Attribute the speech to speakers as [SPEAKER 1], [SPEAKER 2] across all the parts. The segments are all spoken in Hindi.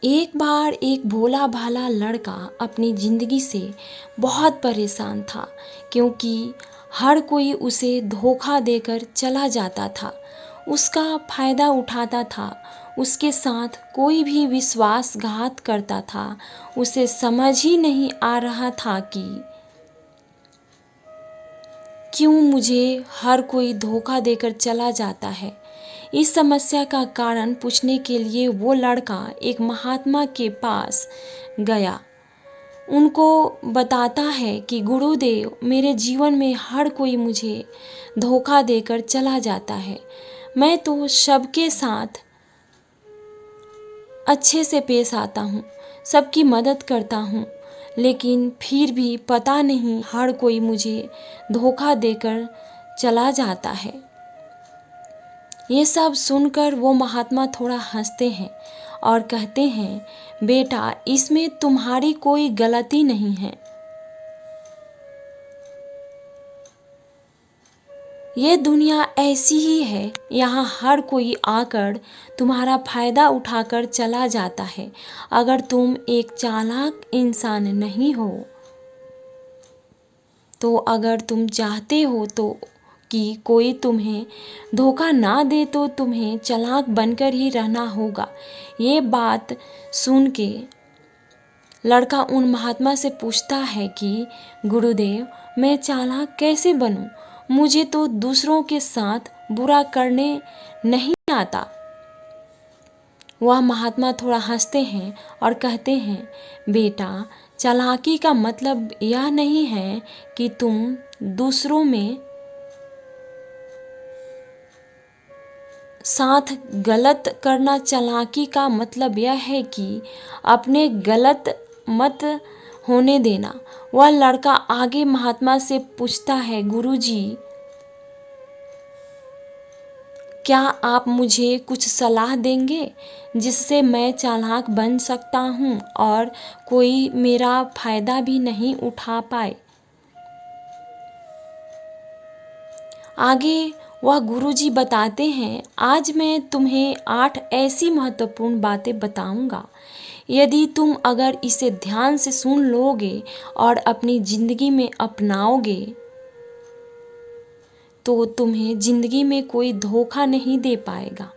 [SPEAKER 1] एक बार एक भोला भाला लड़का अपनी ज़िंदगी से बहुत परेशान था, क्योंकि हर कोई उसे धोखा देकर चला जाता था, उसका फ़ायदा उठाता था, उसके साथ कोई भी विश्वासघात करता था। उसे समझ ही नहीं आ रहा था कि क्यों मुझे हर कोई धोखा देकर चला जाता है। इस समस्या का कारण पूछने के लिए वो लड़का एक महात्मा के पास गया। उनको बताता है कि गुरुदेव, मेरे जीवन में हर कोई मुझे धोखा देकर चला जाता है। मैं तो सबके साथ अच्छे से पेश आता हूँ, सबकी मदद करता हूँ, लेकिन फिर भी पता नहीं हर कोई मुझे धोखा देकर चला जाता है। ये सब सुनकर वो महात्मा थोड़ा हंसते हैं और कहते हैं, बेटा, इसमें तुम्हारी कोई गलती नहीं है। ये दुनिया ऐसी ही है, यहाँ हर कोई आकर तुम्हारा फ़ायदा उठाकर चला जाता है। अगर तुम एक चालाक इंसान नहीं हो तो अगर तुम चाहते हो तो कि कोई तुम्हें धोखा ना दे तो तुम्हें चालाक बनकर ही रहना होगा। ये बात सुन के लड़का उन महात्मा से पूछता है कि गुरुदेव, मैं चालाक कैसे बनूं? मुझे तो दूसरों के साथ बुरा करने नहीं आता। वह महात्मा थोड़ा हंसते हैं और कहते हैं, बेटा, चालाकी का मतलब यह नहीं है कि तुम दूसरों में साथ गलत करना। चालाकी का मतलब यह है कि अपने गलत मत होने देना। वह लड़का आगे महात्मा से पूछता है, गुरुजी, क्या आप मुझे कुछ सलाह देंगे जिससे मैं चालाक बन सकता हूँ और कोई मेरा फ़ायदा भी नहीं उठा पाए। आगे वह गुरुजी बताते हैं, आज मैं तुम्हें 8 ऐसी महत्वपूर्ण बातें बताऊंगा। यदि तुम अगर इसे ध्यान से सुन लोगे और अपनी ज़िंदगी में अपनाओगे तो तुम्हें ज़िंदगी में कोई धोखा नहीं दे पाएगा,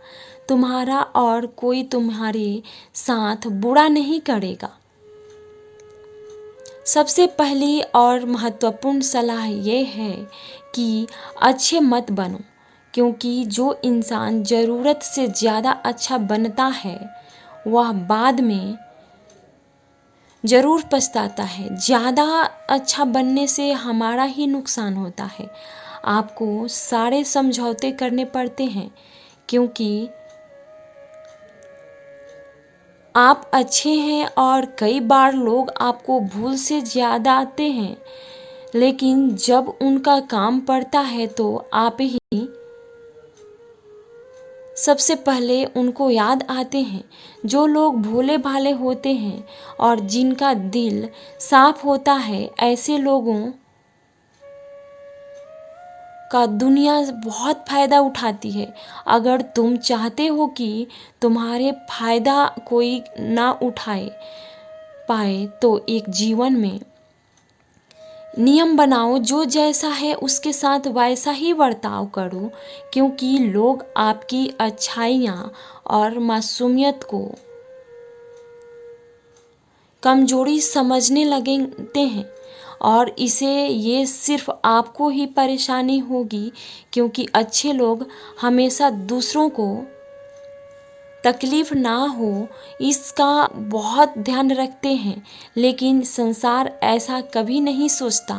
[SPEAKER 1] तुम्हारा और कोई तुम्हारे साथ बुरा नहीं करेगा। सबसे पहली और महत्वपूर्ण सलाह ये है कि अच्छे मत बनो, क्योंकि जो इंसान ज़रूरत से ज़्यादा अच्छा बनता है वह बाद में ज़रूर पछताता है। ज़्यादा अच्छा बनने से हमारा ही नुकसान होता है। आपको सारे समझौते करने पड़ते हैं, क्योंकि आप अच्छे हैं और कई बार लोग आपको भूल से ज़्यादा आते हैं, लेकिन जब उनका काम पड़ता है तो आप ही सबसे पहले उनको याद आते हैं। जो लोग भोले भाले होते हैं और जिनका दिल साफ होता है, ऐसे लोगों का दुनिया बहुत फ़ायदा उठाती है। अगर तुम चाहते हो कि तुम्हारे फ़ायदा कोई ना उठाए पाए तो एक जीवन में नियम बनाओ, जो जैसा है उसके साथ वैसा ही बर्ताव करो, क्योंकि लोग आपकी अच्छाइयाँ और मासूमियत को कमजोरी समझने लगते हैं और इसे ये सिर्फ आपको ही परेशानी होगी, क्योंकि अच्छे लोग हमेशा दूसरों को तकलीफ ना हो इसका बहुत ध्यान रखते हैं। लेकिन संसार ऐसा कभी नहीं सोचता,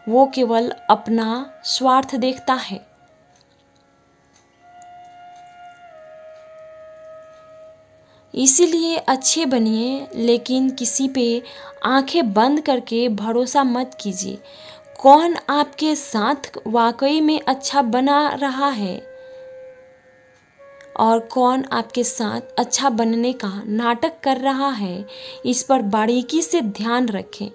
[SPEAKER 1] वो केवल अपना स्वार्थ देखता है। इसीलिए अच्छे बनिए, लेकिन किसी पे आंखें बंद करके भरोसा मत कीजिए। कौन आपके साथ वाकई में अच्छा बना रहा है और कौन आपके साथ अच्छा बनने का नाटक कर रहा है, इस पर बारीकी से ध्यान रखें।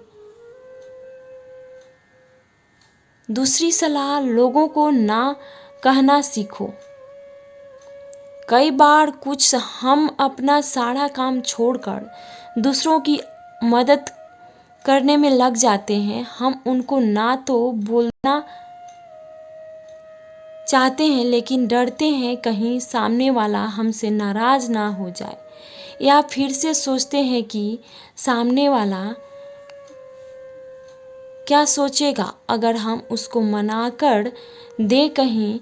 [SPEAKER 1] दूसरी सलाह, लोगों को ना कहना सीखो। कई बार कुछ हम अपना सारा काम छोड़कर दूसरों की मदद करने में लग जाते हैं। हम उनको ना तो बोलना चाहते हैं, लेकिन डरते हैं कहीं सामने वाला हमसे नाराज़ ना हो जाए, या फिर से सोचते हैं कि सामने वाला क्या सोचेगा अगर हम उसको मना कर दे, कहीं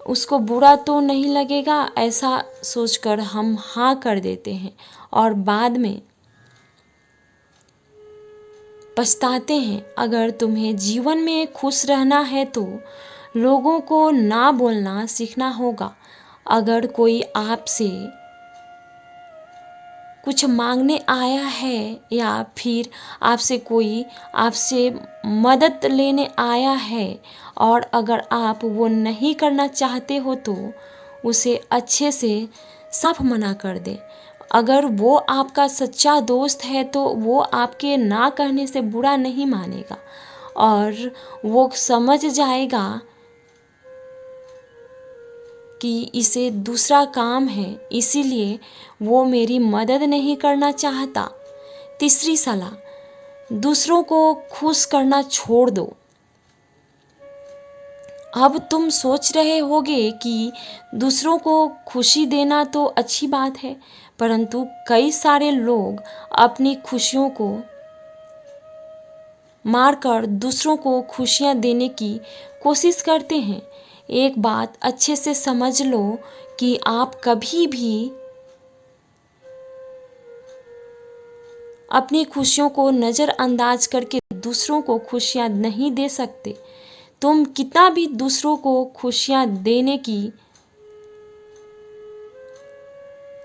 [SPEAKER 1] उसको बुरा तो नहीं लगेगा। ऐसा सोचकर हम हाँ कर देते हैं और बाद में पछताते हैं। अगर तुम्हें जीवन में खुश रहना है तो लोगों को ना बोलना सीखना होगा। अगर कोई आपसे कुछ मांगने आया है या फिर आपसे मदद लेने आया है और अगर आप वो नहीं करना चाहते हो तो उसे अच्छे से साफ मना कर दें। अगर वो आपका सच्चा दोस्त है तो वो आपके ना कहने से बुरा नहीं मानेगा और वो समझ जाएगा कि इसे दूसरा काम है, इसीलिए वो मेरी मदद नहीं करना चाहता। तीसरी सलाह, दूसरों को खुश करना छोड़ दो। अब तुम सोच रहे होगे कि दूसरों को खुशी देना तो अच्छी बात है, परंतु कई सारे लोग अपनी खुशियों को मारकर दूसरों को खुशियां देने की कोशिश करते हैं। एक बात अच्छे से समझ लो कि आप कभी भी अपनी खुशियों को नज़रअंदाज करके दूसरों को खुशियां नहीं दे सकते। तुम कितना भी दूसरों को खुशियां देने की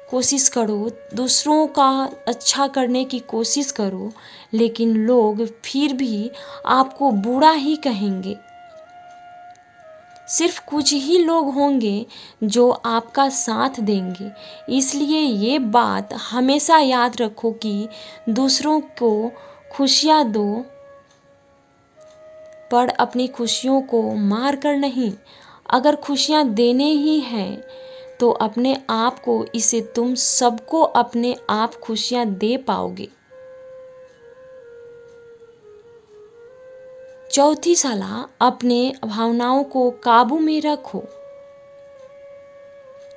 [SPEAKER 1] कोशिश करो, दूसरों का अच्छा करने की कोशिश करो, लेकिन लोग फिर भी आपको बुरा ही कहेंगे। सिर्फ कुछ ही लोग होंगे जो आपका साथ देंगे। इसलिए ये बात हमेशा याद रखो कि दूसरों को खुशियाँ दो, पर अपनी खुशियों को मार कर नहीं। अगर खुशियाँ देने ही हैं तो अपने आप को, इसे तुम सबको अपने आप खुशियाँ दे पाओगे। चौथी सलाह, अपने भावनाओं को काबू में रखो।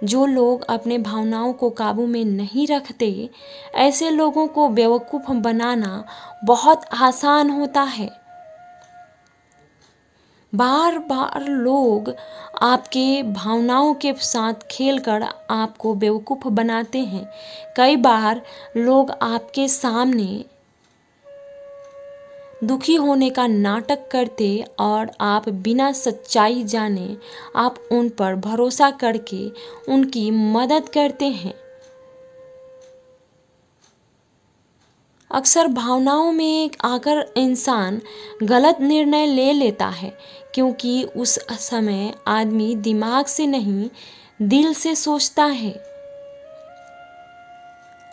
[SPEAKER 1] जो लोग अपने भावनाओं को काबू में नहीं रखते, ऐसे लोगों को बेवकूफ़ बनाना बहुत आसान होता है। बार बार लोग आपके भावनाओं के साथ खेलकर आपको बेवकूफ़ बनाते हैं। कई बार लोग आपके सामने दुखी होने का नाटक करते और आप बिना सच्चाई जाने आप उन पर भरोसा करके उनकी मदद करते हैं। अक्सर भावनाओं में आकर इंसान गलत निर्णय ले लेता है, क्योंकि उस समय आदमी दिमाग से नहीं दिल से सोचता है।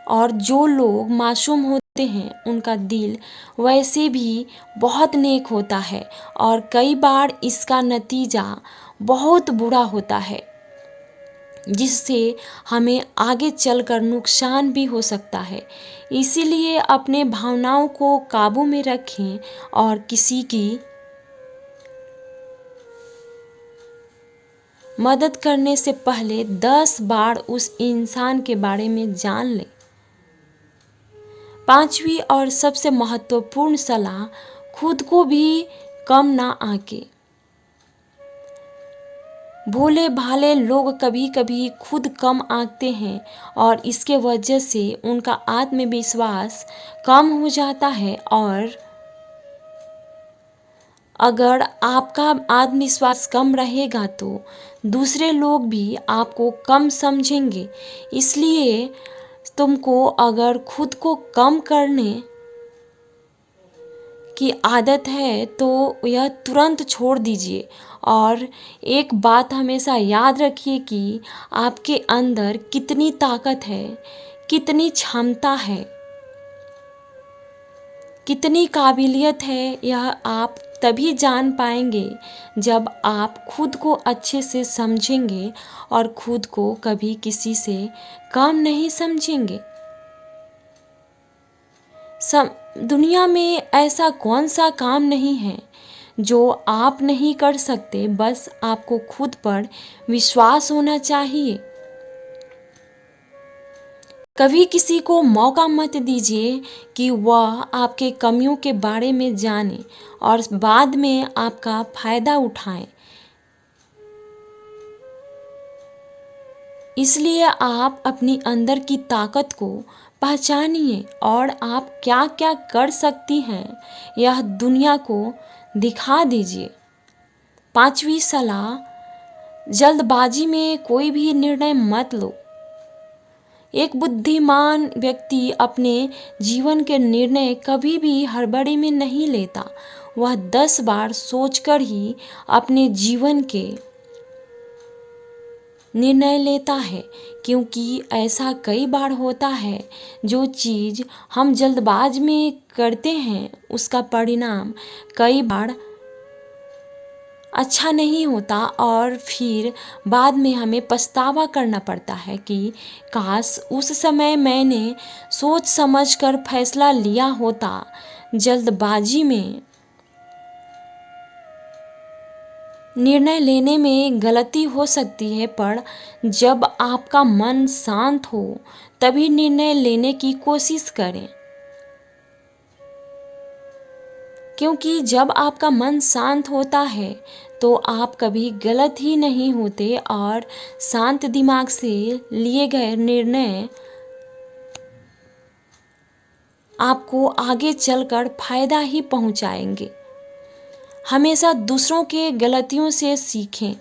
[SPEAKER 1] और जो लोग मासूम होते हैं उनका दिल वैसे भी बहुत नेक होता है और कई बार इसका नतीजा बहुत बुरा होता है, जिससे हमें आगे चलकर नुकसान भी हो सकता है। इसीलिए अपने भावनाओं को काबू में रखें और किसी की मदद करने से पहले 10 बार उस इंसान के बारे में जान लें। पांचवी और सबसे महत्वपूर्ण सलाह, खुद को भी कम ना आके। भोले भाले लोग कभी कभी खुद कम आंकते हैं और इसके वजह से उनका आत्मविश्वास कम हो जाता है। और अगर आपका आत्मविश्वास कम रहेगा तो दूसरे लोग भी आपको कम समझेंगे। इसलिए तुमको अगर खुद को कम करने की आदत है तो यह तुरंत छोड़ दीजिए। और एक बात हमेशा याद रखिए कि आपके अंदर कितनी ताकत है, कितनी क्षमता है, कितनी काबिलियत है, यह आप तभी जान पाएंगे जब आप खुद को अच्छे से समझेंगे और खुद को कभी किसी से कम नहीं समझेंगे। दुनिया में ऐसा कौन सा काम नहीं है जो आप नहीं कर सकते, बस आपको खुद पर विश्वास होना चाहिए। कभी किसी को मौका मत दीजिए कि वह आपके कमियों के बारे में जाने और बाद में आपका फायदा उठाए। इसलिए आप अपनी अंदर की ताकत को पहचानिए और आप क्या क्या कर सकती हैं यह दुनिया को दिखा दीजिए। 5वीं सलाह, जल्दबाजी में कोई भी निर्णय मत लो। एक बुद्धिमान व्यक्ति अपने जीवन के निर्णय कभी भी हड़बड़ी में नहीं लेता। वह 10 बार सोचकर ही अपने जीवन के निर्णय लेता है, क्योंकि ऐसा कई बार होता है जो चीज़ हम जल्दबाज में करते हैं उसका परिणाम कई बार अच्छा नहीं होता और फिर बाद में हमें पछतावा करना पड़ता है कि काश उस समय मैंने सोच समझकर फैसला लिया होता। जल्दबाजी में निर्णय लेने में गलती हो सकती है, पर जब आपका मन शांत हो तभी निर्णय लेने की कोशिश करें, क्योंकि जब आपका मन शांत होता है तो आप कभी गलत ही नहीं होते और शांत दिमाग से लिए गए निर्णय आपको आगे चलकर फायदा ही पहुंचाएंगे। हमेशा दूसरों के गलतियों से सीखें।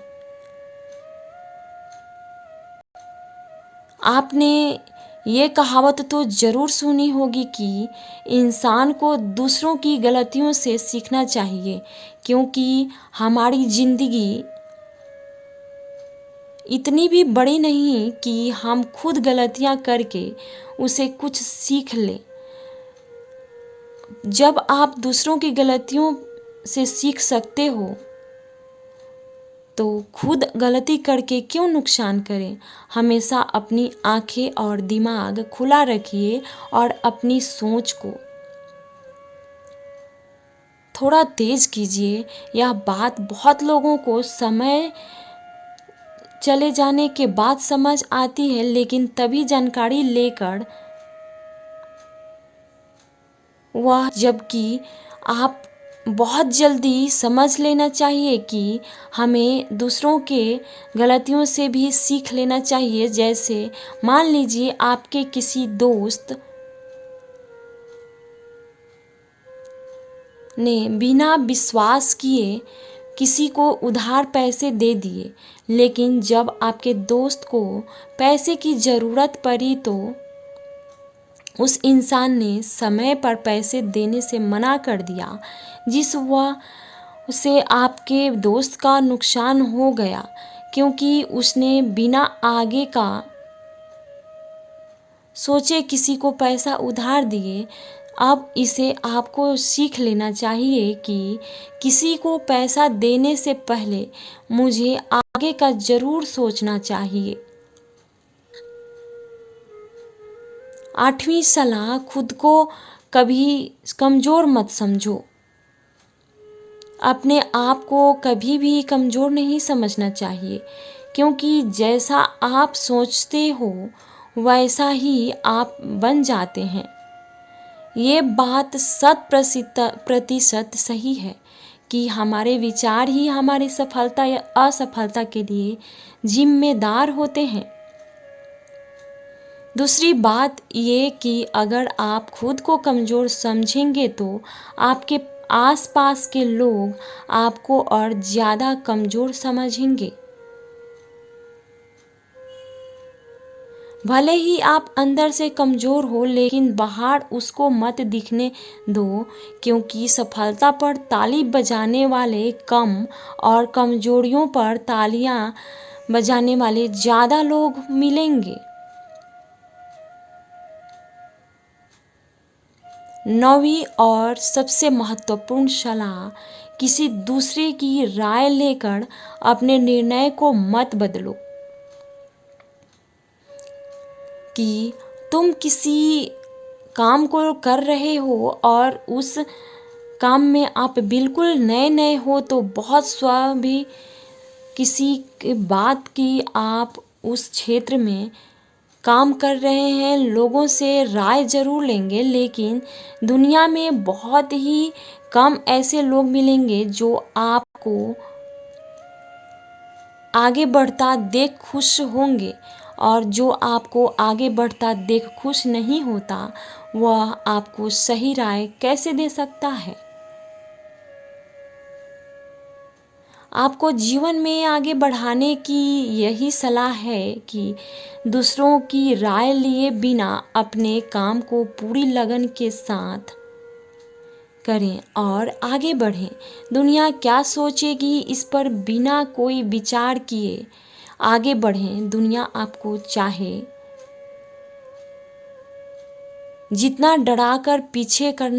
[SPEAKER 1] आपने ये कहावत तो ज़रूर सुनी होगी कि इंसान को दूसरों की गलतियों से सीखना चाहिए, क्योंकि हमारी ज़िंदगी इतनी भी बड़ी नहीं कि हम खुद गलतियां करके उसे कुछ सीख लें। जब आप दूसरों की गलतियों से सीख सकते हो तो खुद गलती करके क्यों नुकसान करें। हमेशा अपनी आंखें और दिमाग खुला रखिए और अपनी सोच को थोड़ा तेज कीजिए। यह बात बहुत लोगों को समय चले जाने के बाद समझ आती है, लेकिन तभी जानकारी लेकर वह, जबकि आप बहुत जल्दी समझ लेना चाहिए कि हमें दूसरों के गलतियों से भी सीख लेना चाहिए। जैसे मान लीजिए आपके किसी दोस्त ने बिना विश्वास किए किसी को उधार पैसे दे दिए, लेकिन जब आपके दोस्त को पैसे की ज़रूरत पड़ी तो उस इंसान ने समय पर पैसे देने से मना कर दिया, जिस वजह से आपके दोस्त का नुकसान हो गया, क्योंकि उसने बिना आगे का सोचे किसी को पैसा उधार दिए। अब इसे आपको सीख लेना चाहिए कि किसी को पैसा देने से पहले मुझे आगे का ज़रूर सोचना चाहिए। 8वीं सलाह, खुद को कभी कमज़ोर मत समझो। अपने आप को कभी भी कमज़ोर नहीं समझना चाहिए, क्योंकि जैसा आप सोचते हो वैसा ही आप बन जाते हैं। ये बात 100% सही है कि हमारे विचार ही हमारी सफलता या असफलता के लिए जिम्मेदार होते हैं। दूसरी बात ये कि अगर आप खुद को कमज़ोर समझेंगे तो आपके आसपास के लोग आपको और ज़्यादा कमज़ोर समझेंगे। भले ही आप अंदर से कमज़ोर हो, लेकिन बाहर उसको मत दिखने दो, क्योंकि सफलता पर ताली बजाने वाले कम और कमज़ोरियों पर तालियां बजाने वाले ज़्यादा लोग मिलेंगे। 9वीं और सबसे महत्वपूर्ण सलाह किसी दूसरे की राय लेकर अपने निर्णय को मत बदलो। कि तुम किसी काम को कर रहे हो और उस काम में आप बिल्कुल नए नए हो तो बहुत स्वाभाविक किसी की बात की आप उस क्षेत्र में काम कर रहे हैं, लोगों से राय ज़रूर लेंगे, लेकिन दुनिया में बहुत ही कम ऐसे लोग मिलेंगे जो आपको आगे बढ़ता देख खुश होंगे, और जो आपको आगे बढ़ता देख खुश नहीं होता वह आपको सही राय कैसे दे सकता है। आपको जीवन में आगे बढ़ाने की यही सलाह है कि दूसरों की राय लिए बिना अपने काम को पूरी लगन के साथ करें और आगे बढ़ें। दुनिया क्या सोचेगी इस पर बिना कोई विचार किए आगे बढ़ें। दुनिया आपको चाहे जितना डरा कर पीछे करना